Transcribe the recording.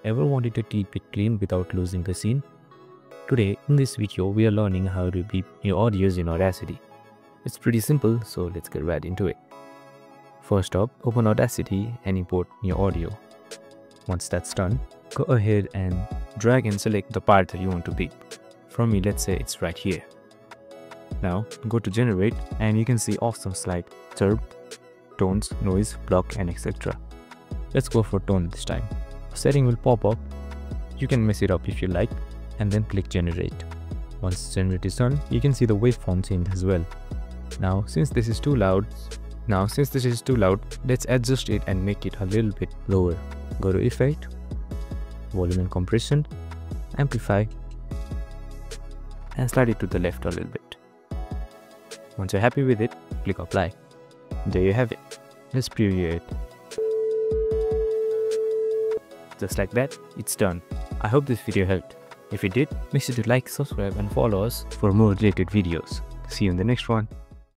Ever wanted to keep it clean without losing the scene? Today, in this video, we are learning how to beep your audios in Audacity. It's pretty simple, so let's get right into it. First up, open Audacity and import your audio. Once that's done, go ahead and drag and select the part that you want to beep. For me, let's say it's right here. Now, go to generate and you can see options like chirp, tones, noise, block, and etc. Let's go for tone this time. A setting will pop up. You can mess it up if you like and then click generate. Once generate is done, you can see the waveform change as well. Now since this is too loud, let's adjust it and make it a little bit lower. Go to effect, volume and compression, amplify, and slide it to the left a little bit. Once you're happy with it, click apply. There you have it. Let's preview it. Just like that, it's done. I hope this video helped. If it did, make sure to like, subscribe and follow us for more related videos. See you in the next one.